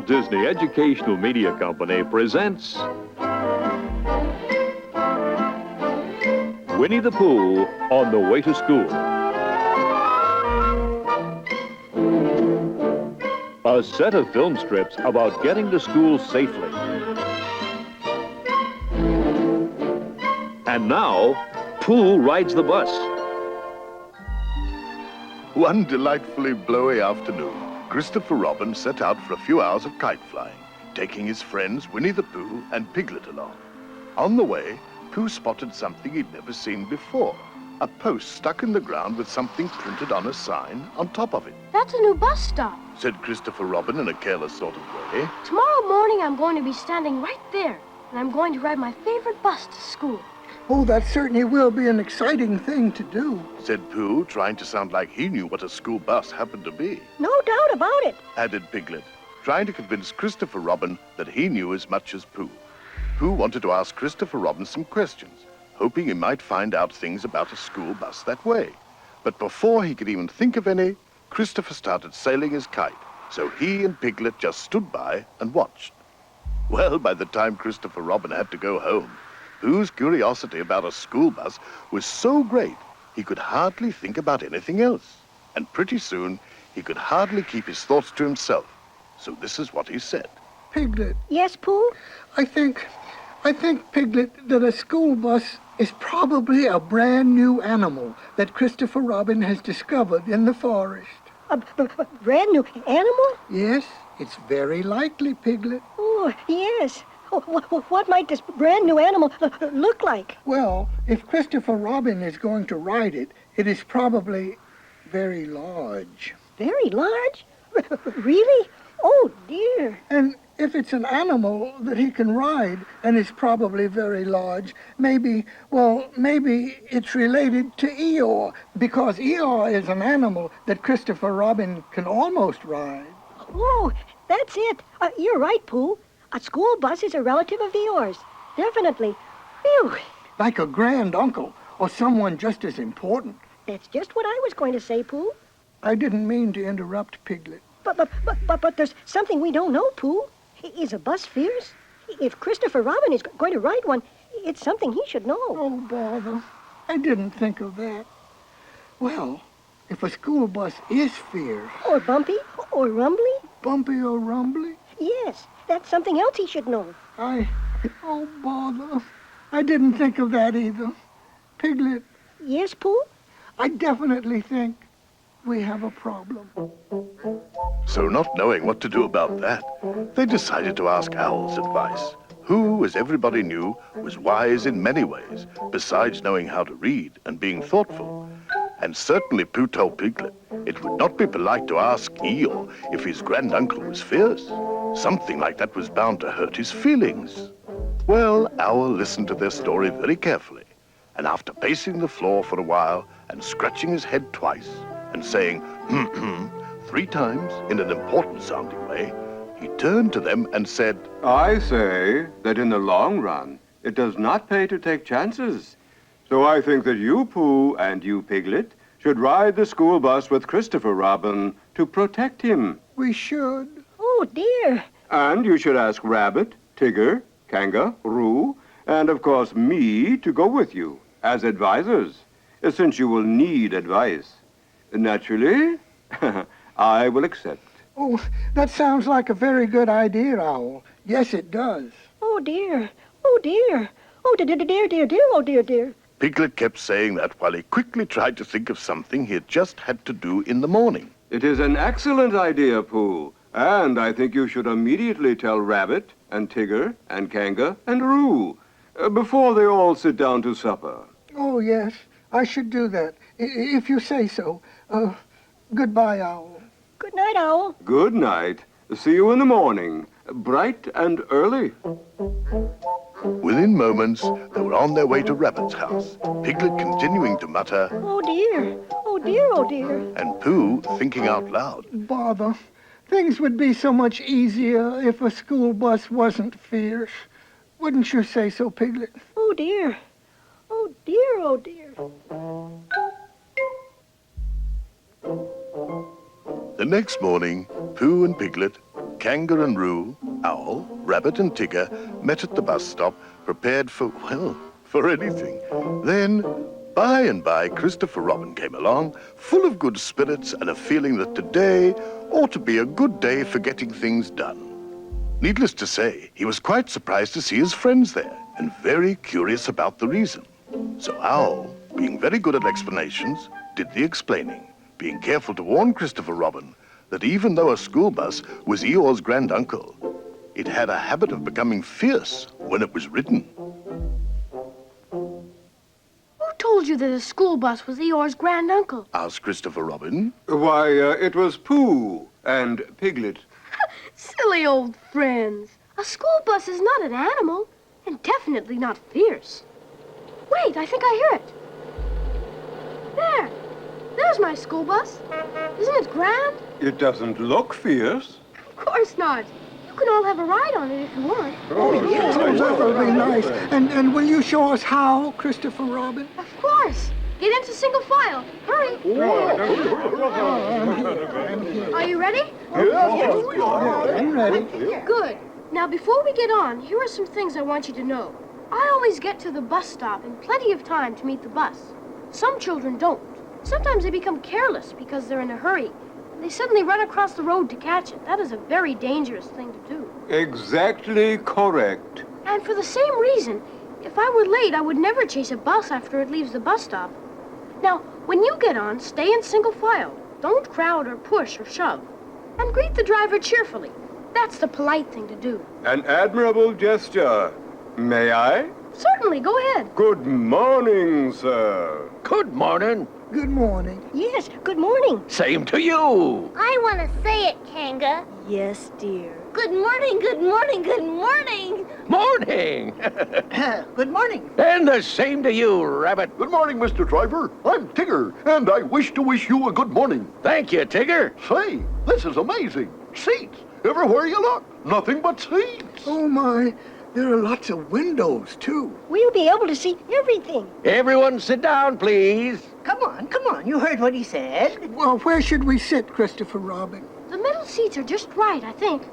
Walt Disney Educational Media Company presents Winnie the Pooh on the Way to School. A set of film strips about getting to school safely. And now, Pooh rides the bus. One delightfully blowy afternoon, Christopher Robin set out for a few hours of kite flying, taking his friends Winnie the Pooh and Piglet along. On the way, Pooh spotted something he'd never seen before. A post stuck in the ground with something printed on a sign on top of it. That's a new bus stop, said Christopher Robin in a careless sort of way. Tomorrow morning I'm going to be standing right there, and I'm going to ride my favorite bus to school. Oh, that certainly will be an exciting thing to do, said Pooh, trying to sound like he knew what a school bus happened to be. No doubt about it, added Piglet, trying to convince Christopher Robin that he knew as much as Pooh. Pooh wanted to ask Christopher Robin some questions, hoping he might find out things about a school bus that way. But before he could even think of any, Christopher started sailing his kite, so he and Piglet just stood by and watched. Well, by the time Christopher Robin had to go home, Pooh's curiosity about a school bus was so great he could hardly think about anything else. And pretty soon, he could hardly keep his thoughts to himself. So this is what he said. Piglet. Yes, Pooh? I think, Piglet, that a school bus is probably a brand new animal that Christopher Robin has discovered in the forest. A brand new animal? Yes, it's very likely, Piglet. Oh, yes. What might this brand new animal look like? Well, if Christopher Robin is going to ride it, it is probably very large. Very large? Really? Oh, dear. And if it's an animal that he can ride and is probably very large, maybe it's related to Eeyore, because Eeyore is an animal that Christopher Robin can almost ride. Oh, that's it. You're right, Pooh. A school bus is a relative of yours. Definitely. Phew. Like a grand uncle or someone just as important. That's just what I was going to say, Pooh. I didn't mean to interrupt, Piglet. But there's something we don't know, Pooh. Is a bus fierce? If Christopher Robin is going to ride one, it's something he should know. Oh, bother. I didn't think of that. Well, if a school bus is fierce... Or bumpy, or rumbly? Bumpy or rumbly? Yes, that's something else he should know. Oh, bother. I didn't think of that either. Piglet. Yes, Pooh? I definitely think we have a problem. So not knowing what to do about that, they decided to ask Owl's advice, who, as everybody knew, was wise in many ways, besides knowing how to read and being thoughtful. And certainly Pooh told Piglet it would not be polite to ask Eeyore if his granduncle was fierce. Something like that was bound to hurt his feelings. Well, Owl listened to their story very carefully, and after pacing the floor for a while and scratching his head twice and saying, three times in an important-sounding way, he turned to them and said, I say that in the long run, it does not pay to take chances. So I think that you, Pooh, and you, Piglet, should ride the school bus with Christopher Robin to protect him. We should. Oh, dear. And you should ask Rabbit, Tigger, Kangaroo, and, of course, me to go with you as advisors, since you will need advice. Naturally, I will accept. Oh, that sounds like a very good idea, Owl. Yes, it does. Oh, dear. Oh, dear. Oh, dear, oh, dear. Piglet kept saying that while he quickly tried to think of something he had just had to do in the morning. It is an excellent idea, Pooh, and I think you should immediately tell Rabbit and Tigger and Kanga and Roo before they all sit down to supper. Oh, yes, I should do that, if you say so. Goodbye, Owl. Good night, Owl. Good night. See you in the morning, bright and early. Within moments, they were on their way to Rabbit's house, Piglet continuing to mutter, Oh, dear. Oh, dear, oh, dear. and Pooh thinking out loud. Bother. Things would be so much easier if a school bus wasn't fierce. Wouldn't you say so, Piglet? Oh, dear. Oh, dear, oh, dear. The next morning, Pooh and Piglet Kanga and Roo, Owl, Rabbit and Tigger met at the bus stop, prepared for, well, for anything. Then, by and by, Christopher Robin came along, full of good spirits and a feeling that today ought to be a good day for getting things done. Needless to say, he was quite surprised to see his friends there, and very curious about the reason. So Owl, being very good at explanations, did the explaining, being careful to warn Christopher Robin that even though a school bus was Eeyore's granduncle, it had a habit of becoming fierce when it was ridden. Who told you that a school bus was Eeyore's granduncle? Asked Christopher Robin. Why, it was Pooh and Piglet. Silly old friends. A school bus is not an animal, and definitely not fierce. Wait, I think I hear it. There. There's my school bus. Isn't it grand? It doesn't look fierce. Of course not. You can all have a ride on it if you want. Yes, that will be nice. And will you show us how, Christopher Robin? Of course. Get into single file. Hurry. Are you ready? I'm ready. Good. Now, before we get on, here are some things I want you to know. I always get to the bus stop in plenty of time to meet the bus. Some children don't. Sometimes they become careless because they're in a hurry. They suddenly run across the road to catch it. That is a very dangerous thing to do. Exactly correct. And for the same reason, if I were late, I would never chase a bus after it leaves the bus stop. Now, when you get on, stay in single file. Don't crowd or push or shove. And greet the driver cheerfully. That's the polite thing to do. An admirable gesture. May I? Certainly, go ahead. Good morning, sir. Good morning. Good morning. Yes, good morning. Same to you. I want to say it, Kanga. Yes, dear. Good morning, good morning, good morning. Morning. Good morning. And the same to you, Rabbit. Good morning, Mr. Driver. I'm Tigger, and I wish to wish you a good morning. Thank you, Tigger. Say, this is amazing. Seats. Everywhere you look, nothing but seats. Oh, my. There are lots of windows, too. We'll be able to see everything. Everyone sit down, please. Come on. You heard what he said. Well, where should we sit, Christopher Robin? The middle seats are just right, I think.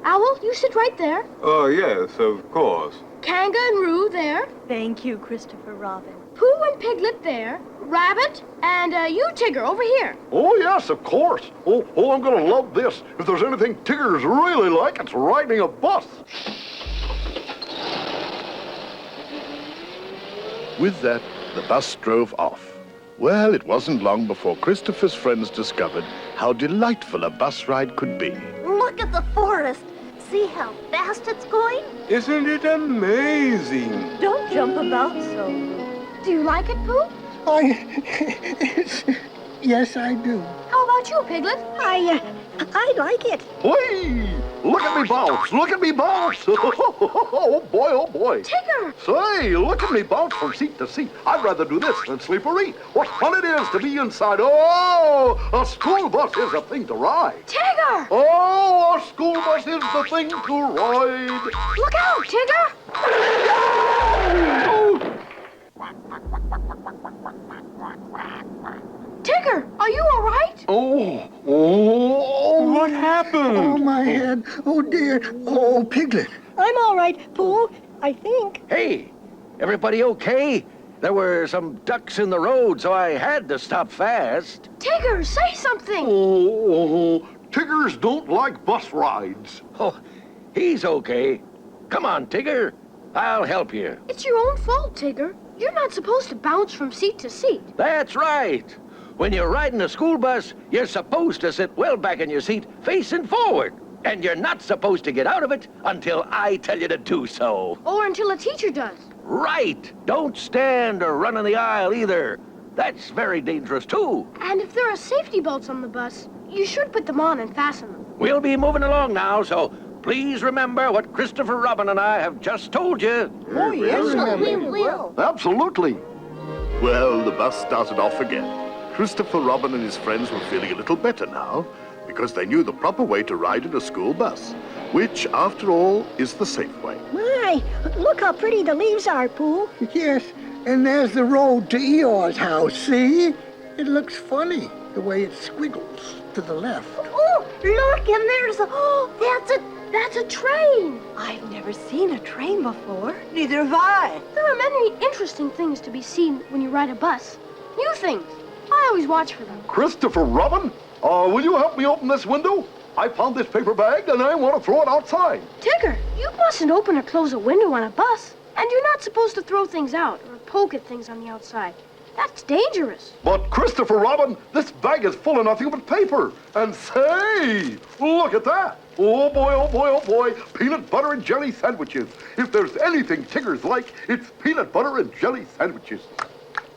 Owl, you sit right there. Oh, yes, of course. Kanga and Roo there. Thank you, Christopher Robin. Pooh and Piglet there. Rabbit, and you, Tigger, over here. Oh, yes, of course. Oh, I'm going to love this. If there's anything Tiggers really like, it's riding a bus. With that, the bus drove off. Well, it wasn't long before Christopher's friends discovered how delightful a bus ride could be. Look at the forest. See how fast it's going? Isn't it amazing? Don't jump about so. Do you like it, Pooh? Yes, I do. How about you, Piglet? I like it. Whee! Look at me bounce! Look at me bounce! Oh, boy. Tigger! Say, look at me bounce from seat to seat. I'd rather do this than sleep or eat. What fun it is to be inside. Oh, a school bus is a thing to ride. Tigger! Oh, a school bus is the thing to ride. Look out, Tigger! Tigger, are you all right? Oh, what happened? Oh, my head. Oh, dear. Oh, Piglet. I'm all right, Pooh. I think. Hey, everybody okay? There were some ducks in the road, so I had to stop fast. Tigger, say something. Oh, Tiggers don't like bus rides. Oh, he's okay. Come on, Tigger. I'll help you. It's your own fault, Tigger. You're not supposed to bounce from seat to seat. That's right. When you're riding a school bus, you're supposed to sit well back in your seat, facing forward. And you're not supposed to get out of it until I tell you to do so. Or until a teacher does. Right. Don't stand or run in the aisle either. That's very dangerous, too. And if there are safety belts on the bus, you should put them on and fasten them. We'll be moving along now, so please remember what Christopher Robin and I have just told you. Oh, yes, we will. Absolutely. Well, the bus started off again. Christopher Robin and his friends were feeling a little better now, because they knew the proper way to ride in a school bus, which, after all, is the safe way. My, look how pretty the leaves are, Pooh. Yes, and there's the road to Eeyore's house, see? It looks funny. the way it squiggles to the left. Oh, look, and that's a train. I've never seen a train before. Neither have I. There are many interesting things to be seen when you ride a bus. New things. I always watch for them. Christopher Robin, will you help me open this window? I found this paper bag and I want to throw it outside. Tigger, you mustn't open or close a window on a bus. And you're not supposed to throw things out or poke at things on the outside. That's dangerous. But Christopher Robin, this bag is full of nothing but paper. And say, look at that. Oh boy, oh boy, oh boy. Peanut butter and jelly sandwiches. If there's anything Tiggers like, it's peanut butter and jelly sandwiches.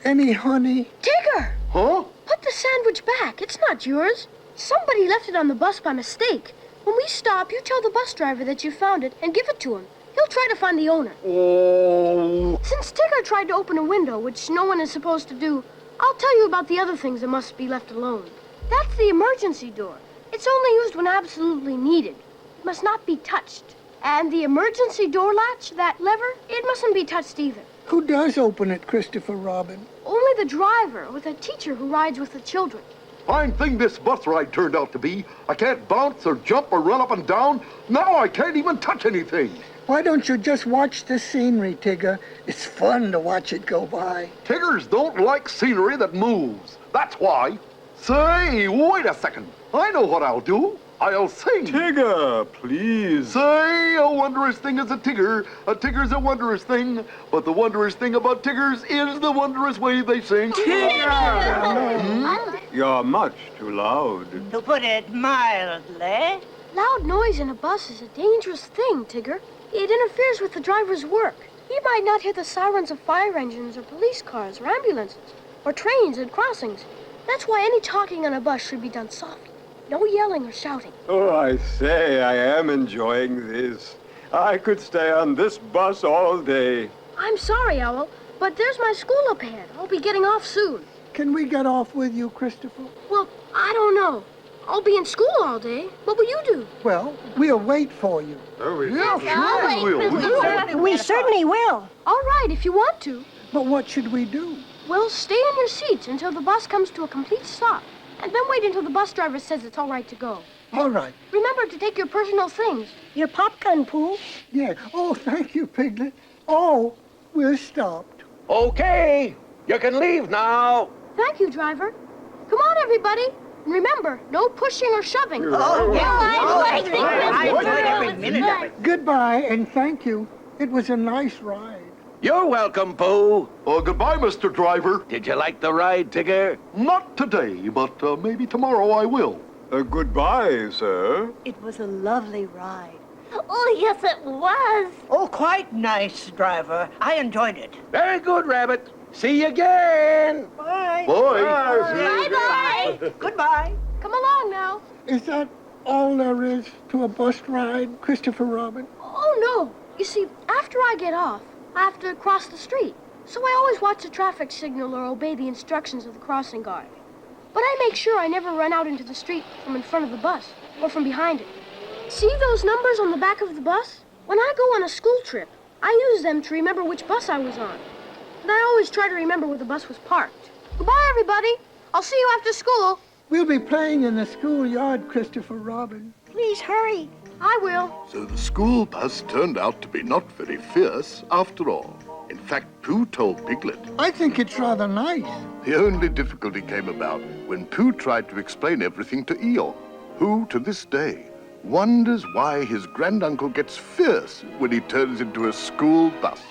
Any honey? Tigger! Huh? Put the sandwich back. It's not yours. Somebody left it on the bus by mistake. When we stop, you tell the bus driver that you found it and give it to him. He'll try to find the owner. Oh. Since Tigger tried to open a window, which no one is supposed to do, I'll tell you about the other things that must be left alone. That's the emergency door. It's only used when absolutely needed. It must not be touched. And the emergency door latch, that lever, it mustn't be touched either. Who does open it, Christopher Robin? Only the driver with a teacher who rides with the children. Fine thing this bus ride turned out to be. I can't bounce or jump or run up and down. Now I can't even touch anything. Why don't you just watch the scenery, Tigger? It's fun to watch it go by. Tiggers don't like scenery that moves. That's why. Say, wait a second. I know what I'll do. I'll sing. Tigger, please. Say, a wondrous thing is a Tigger. A Tigger's a wondrous thing. But the wondrous thing about Tiggers is the wondrous way they sing. Tigger! You're much too loud. To put it mildly. Loud noise in a bus is a dangerous thing, Tigger. It interferes with the driver's work. He might not hear the sirens of fire engines or police cars or ambulances or trains at crossings. That's why any talking on a bus should be done softly. No yelling or shouting. Oh, I say, I am enjoying this. I could stay on this bus all day. I'm sorry, Owl, but there's my school up ahead. I'll be getting off soon. Can we get off with you, Christopher? Well, I don't know. I'll be in school all day. What will you do? Well, we'll wait for you. Yeah, sure we will. We certainly will. All right, if you want to. But what should we do? Well, stay in your seats until the bus comes to a complete stop. And then wait until the bus driver says it's all right to go. All right. Remember to take your personal things. Your pop gun, Pooh. Yeah. Oh, thank you, Piglet. Oh, we're stopped. Okay, you can leave now. Thank you, driver. Come on, everybody. And remember, no pushing or shoving. Oh, yeah. I like I enjoyed every minute of it. Goodbye, and thank you. It was a nice ride. You're welcome, Pooh. Oh, goodbye, Mr. Driver. Did you like the ride, Tigger? Not today, but maybe tomorrow I will. Goodbye, sir. It was a lovely ride. Oh, yes, it was. Oh, quite nice, driver. I enjoyed it. Very good, Rabbit. See you again. Bye. Bye. Bye-bye. Goodbye. Come along now. Is that all there is to a bus ride, Christopher Robin? Oh, no. You see, after I get off, I have to cross the street. So I always watch the traffic signal or obey the instructions of the crossing guard. But I make sure I never run out into the street from in front of the bus or from behind it. See those numbers on the back of the bus? When I go on a school trip, I use them to remember which bus I was on. And I always try to remember where the bus was parked. Goodbye, everybody. I'll see you after school. We'll be playing in the schoolyard, Christopher Robin. Please hurry. I will. So the school bus turned out to be not very fierce after all. In fact, Pooh told Piglet. I think it's rather nice. The only difficulty came about when Pooh tried to explain everything to Eeyore, who, to this day, wonders why his granduncle gets fierce when he turns into a school bus.